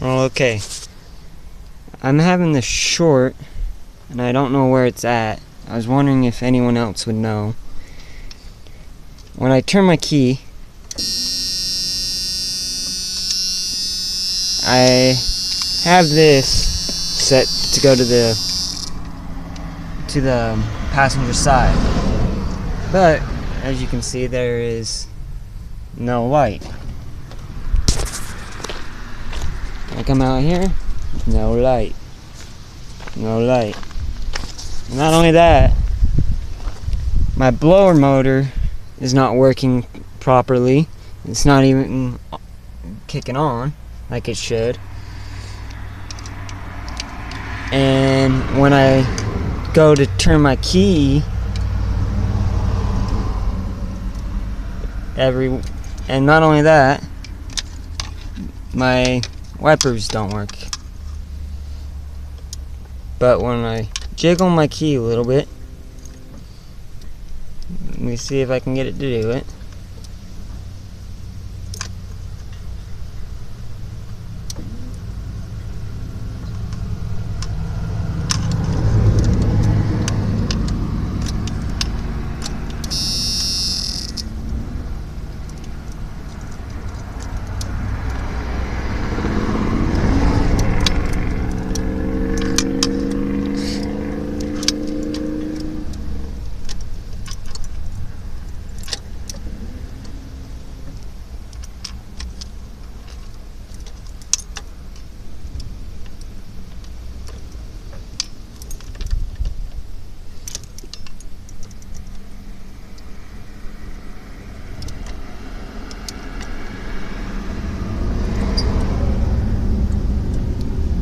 Well, okay. I'm having this short, and I don't know where it's at. I was wondering if anyone else would know. When I turn my key, I have this set to go to the passenger side, but as you can see, there is no light. I come out here, no light. No light. And not only that, my blower motor is not working properly. It's not even kicking on like it should. And when I go to turn my key, and not only that, my wipers don't work. But when I jiggle my key a little bit, let me see if I can get it to do it.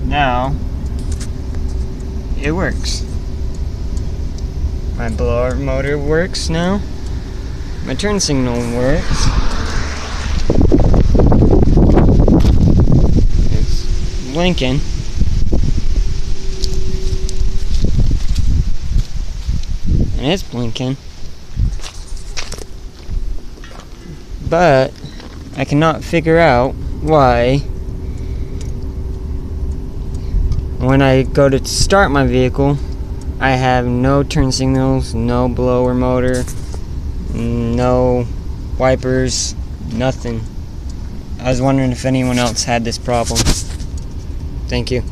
Now, it works. My blower motor works now. My turn signal works. It's blinking. And it's blinking. But I cannot figure out why when I go to start my vehicle, I have no turn signals, no blower motor, no wipers, nothing. I was wondering if anyone else had this problem. Thank you.